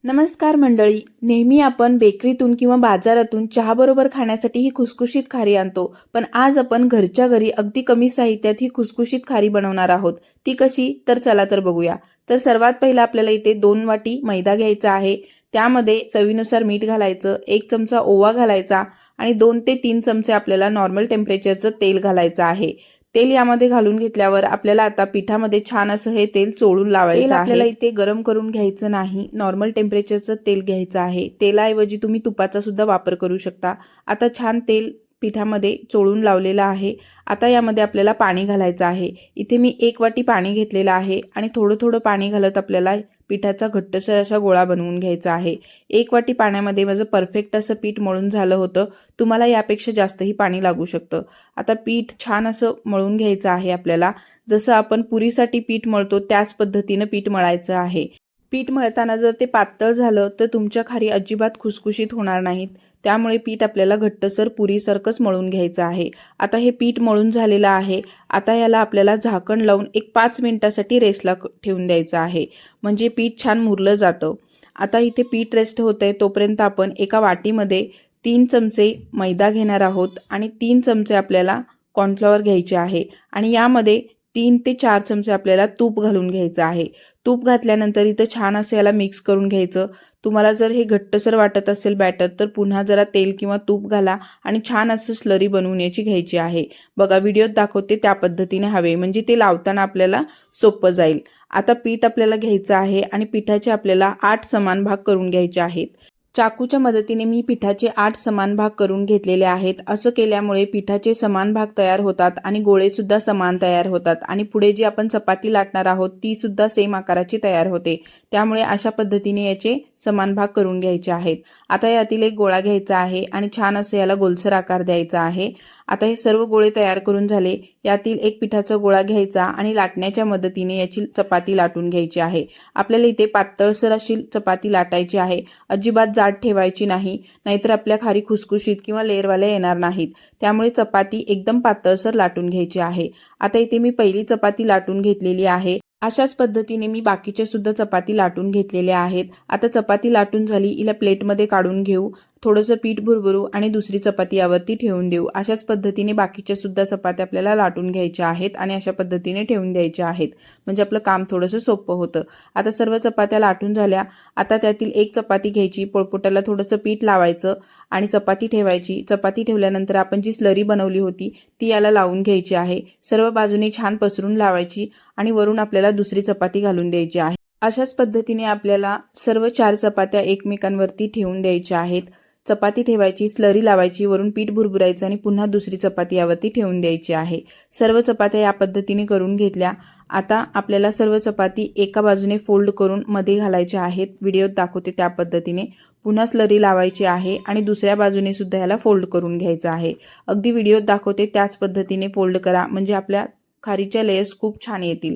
नमस्कार मंडळी. नेहमी आपण बेकरीतून किंवा बाजारातून चहाबरोबर खाण्यासाठी ही खुसखुशीत खारी आणतो, पण आज आपण घरच्या घरी अगदी कमी साहित्यात ही खुसखुशीत खारी बनवणार आहोत. ती कशी? तर चला तर बघूया. तर सर्वात पहिला आपल्याला इथे 2 वाटी मैदा घ्यायचा आहे. त्यामध्ये चवीनुसार मीठ घालायचं, 1 चमचा ओवा घालायचा आणि 2 ते 3 चमचे आपल्याला नॉर्मल टेम्परेचरचं तेल घालायचं आहे. तेल यामध्ये घालून घेतल्यावर आपल्याला आता पिठामध्ये छान असं हे तेल चोळून लावायचं आहे. आपल्याला इथे गरम करून घ्यायचं नाही, नॉर्मल टेम्परेचरचं तेल घ्यायचं आहे. तेलाऐवजी तुम्ही तुपाचा सुद्धा वापर करू शकता. आता छान तेल पिठामध्ये चोळून लावलेलं आहे. आता यामध्ये आपल्याला पाणी घालायचं आहे. इथे मी 1 वाटी पाणी घेतलेलं आहे आणि थोडं थोडं पाणी घालत आपल्याला पिठाचा घट्टसर असा गोळा बनवून घ्यायचा आहे. 1 वाटी पाण्यामध्ये माझं परफेक्ट असं पीठ मळून झालं होतं. तुम्हाला यापेक्षा जास्तही पाणी लागू शकतं. आता पीठ छान असं मळून घ्यायचं आहे आपल्याला. जसं आपण पुरीसाठी पीठ मळतो त्याच पद्धतीनं पीठ मळायचं आहे. पीठ मळताना जर ते पातळ झालं तर तुमच्या खारी अजिबात खुसखुशीत होणार नाहीत. त्यामुळे पीठ आपल्याला घट्टसर पुरीसारखंच मळून घ्यायचं आहे. आता हे पीठ मळून झालेलं आहे. आता याला आपल्याला झाकण लावून एक 5 मिनिटासाठी रेस्टला ठेवून द्यायचं आहे. म्हणजे पीठ छान मुरलं जातं. आता इथे पीठ रेस्ट होतंय तोपर्यंत आपण एका वाटीमध्ये 3 चमचे मैदा घेणार आहोत आणि 3 चमचे आपल्याला कॉर्नफ्लॉवर घ्यायचे आहे आणि यामध्ये 3 ते 4 चमचे आपल्याला तूप घालून घ्यायचं आहे. तूप घातल्यानंतर इथं छान असं याला मिक्स करून घ्यायचं. तुम्हाला जर हे घट्टसर वाटत असेल बॅटर तर पुन्हा जरा तेल किंवा तूप घाला आणि छान असं स्लरी बनवून याची घ्यायची आहे. बघा व्हिडिओत दाखवते त्या पद्धतीने हवे, म्हणजे ते लावताना आपल्याला सोपं जाईल. आता पीठ आपल्याला घ्यायचं आहे आणि पिठाचे आपल्याला 8 समान भाग करून घ्यायचे आहेत. चाकूच्या मदतीने मी पिठाचे 8 समान भाग करून घेतलेले आहेत. असं केल्यामुळे पिठाचे समान भाग तयार होतात आणि गोळे सुद्धा समान तयार होतात आणि पुढे जी आपण चपाती लाटणार आहोत ती सुद्धा सेम आकाराची तयार होते. त्यामुळे अशा पद्धतीने याचे समान भाग करून घ्यायचे आहेत. आता यातील एक गोळा घ्यायचा आहे आणि छान असं याला गोलसर आकार द्यायचा आहे. आता हे सर्व गोळे तयार करून झाले. यातील एक पिठाचा गोळा घ्यायचा आणि लाटण्याच्या मदतीने याची चपाती लाटून घ्यायची आहे. आपल्याला इथे पातळसर अशी चपाती लाटायची आहे. अजिबात जाड ठेवायची नाही, नाहीतर आपल्या खारी खुसखुशीत किंवा लेअरवाल्या येणार नाहीत. त्यामुळे चपाती एकदम पातळसर लाटून घ्यायची आहे. आता इथे मी पहिली चपाती लाटून घेतलेली आहे. अशाच पद्धतीने मी बाकीच्या सुद्धा चपाती लाटून घेतलेल्या आहेत. आता चपाती लाटून झाली, हिला प्लेटमध्ये काढून घेऊ. थोडंसं पीठ भुरभरू आणि दुसरी चपाती यावरती ठेवून देऊ. अशाच पद्धतीने बाकीच्या सुद्धा चपात्या आपल्याला लाटून घ्यायच्या आहेत आणि अशा पद्धतीने ठेवून द्यायच्या आहेत, म्हणजे आपलं काम थोडंसं सोपं होतं. आता सर्व चपात्या लाटून झाल्या. आता त्यातील एक चपाती घ्यायची, पोळपोटाला थोडंसं पीठ लावायचं आणि चपाती ठेवायची. चपाती ठेवल्यानंतर आपण जी स्लरी बनवली होती ती याला लावून घ्यायची आहे. सर्व बाजूने छान पसरून लावायची आणि वरून आपल्याला दुसरी चपाती घालून द्यायची आहे. अशाच पद्धतीने आपल्याला सर्व 4 चपात्या एकमेकांवरती ठेवून द्यायच्या आहेत. चपाती ठेवायची, स्लरी लावायची, वरून पीठ भुरभुरायचं आणि पुन्हा दुसरी चपाती यावरती ठेवून द्यायची आहे. सर्व चपात्या या पद्धतीने करून घेतल्या. आता आपल्याला सर्व चपाती एका बाजूने फोल्ड करून मध्ये घालायच्या आहेत. व्हिडिओत दाखवते त्या पद्धतीने. पुन्हा स्लरी लावायची आहे आणि दुसऱ्या बाजूने सुद्धा याला फोल्ड करून घ्यायचं आहे. अगदी व्हिडिओत दाखवते त्याच पद्धतीने फोल्ड करा, म्हणजे आपल्या खारीच्या लेयर्स खूप छान येतील.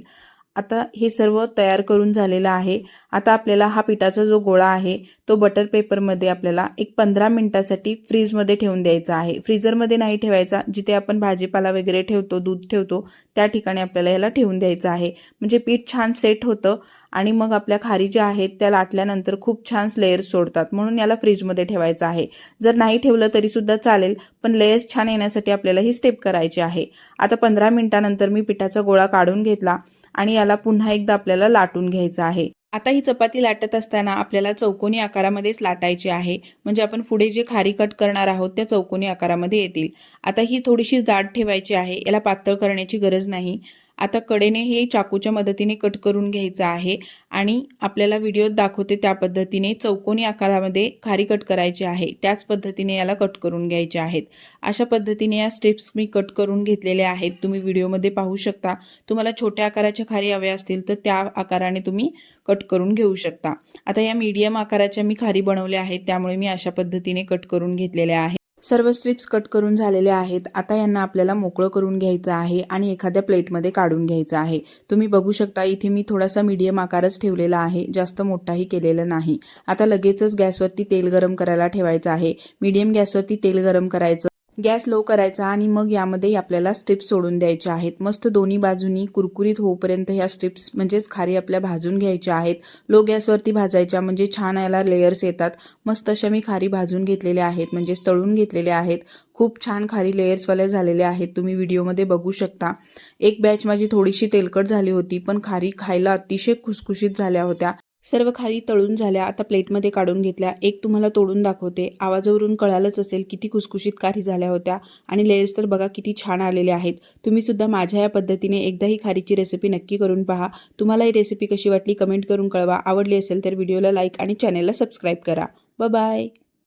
आता हे सर्व तयार करून झालेलं आहे. आता आपल्याला हा पिठाचा जो गोळा आहे तो बटर पेपरमध्ये आपल्याला एक 15 मिनिटासाठी फ्रीजमध्ये ठेवून द्यायचा आहे. फ्रीजरमध्ये नाही ठेवायचा, जिथे आपण भाजीपाला वगैरे ठेवतो, दूध ठेवतो त्या ठिकाणी आपल्याला याला ठेवून द्यायचं आहे. म्हणजे पीठ छान सेट होतं आणि मग आपल्या खारी ज्या आहेत त्या लाटल्यानंतर खूप छान लेयर्स सोडतात, म्हणून याला फ्रीजमध्ये ठेवायचं आहे. जर नाही ठेवलं तरी सुद्धा चालेल, पण लेयर्स छान येण्यासाठी आपल्याला ही स्टेप करायची आहे. आता 15 मिनिटानंतर मी पिठाचा गोळा काढून घेतला आणि याला पुन्हा एकदा आपल्याला लाटून घ्यायचं आहे. आता ही चपाती लाटत असताना आपल्याला चौकोनी आकारामध्येच लाटायची आहे, म्हणजे आपण पुढे जे खारी कट करणार आहोत त्या चौकोनी आकारामध्ये येतील. आता ही थोडीशी जाड ठेवायची आहे, याला पातळ करण्याची गरज नाही. आता कडेने हे चाकूच्या मदतीने कट करून घ्यायचं आहे आणि आपल्याला व्हिडिओत दाखवते त्या पद्धतीने चौकोनी आकारामध्ये खारी कट करायची आहे. त्याच पद्धतीने याला कट करून घ्यायचे आहेत. अशा पद्धतीने या स्टेप्स मी कट करून घेतलेल्या आहेत. तुम्ही व्हिडिओमध्ये पाहू शकता. तुम्हाला छोट्या आकाराच्या खारी हव्या असतील तर त्या आकाराने तुम्ही कट करून घेऊ शकता. आता या मीडियम आकाराच्या मी खारी बनवल्या आहेत, त्यामुळे मी अशा पद्धतीने कट करून घेतलेल्या आहेत. सर्व स्ट्रिप्स कट करून झालेल्या आहेत. आता यांना आपल्याला मोकळं करून घ्यायचं आहे आणि एखाद्या प्लेटमध्ये काढून घ्यायचं आहे. तुम्ही बघू शकता इथे मी थोडासा मीडियम आकारच ठेवलेला आहे, जास्त मोठाही केलेला नाही. आता लगेचच गॅसवरती तेल गरम करायला ठेवायचं आहे. मीडियम गॅसवरती तेल गरम करायचं. गॅस लो करायचा आणि मग यामध्ये आपल्याला स्ट्रिप्स सोडून द्यायच्या आहेत. मस्त दोन्ही बाजूनी कुरकुरीत होईपर्यंत ह्या स्ट्रिप्स म्हणजेच खारी आपल्या भाजून घ्यायच्या आहेत. लो गॅसवरती भाजायच्या म्हणजे छान याला लेयर्स येतात. मस्त अशा मी खारी भाजून घेतलेल्या आहेत म्हणजेच तळून घेतलेल्या आहेत. खूप छान खारी लेयर्सवाल्या झालेल्या आहेत. तुम्ही व्हिडिओमध्ये बघू शकता. एक बॅच माझी थोडीशी तेलकट झाली होती पण खारी खायला अतिशय खुसखुशीत झाल्या होत्या. सर्व खारी तळून झाल्या. आता प्लेटमध्ये काढून घेतल्या. एक तुम्हाला तोडून दाखवते. आवाजावरून कळालंच असेल किती खुसखुशीत खारी झाल्या होत्या आणि लेयर्स तर बघा किती छान आलेले आहेत. तुम्ही सुद्धा माझ्या या पद्धतीने एकदा ही खारीची रेसिपी नक्की करून पहा. तुम्हाला ही रेसिपी कशी वाटली कमेंट करून कळवा. आवडली असेल तर व्हिडिओला लाईक आणि चॅनलला सबस्क्राईब करा. Bye bye.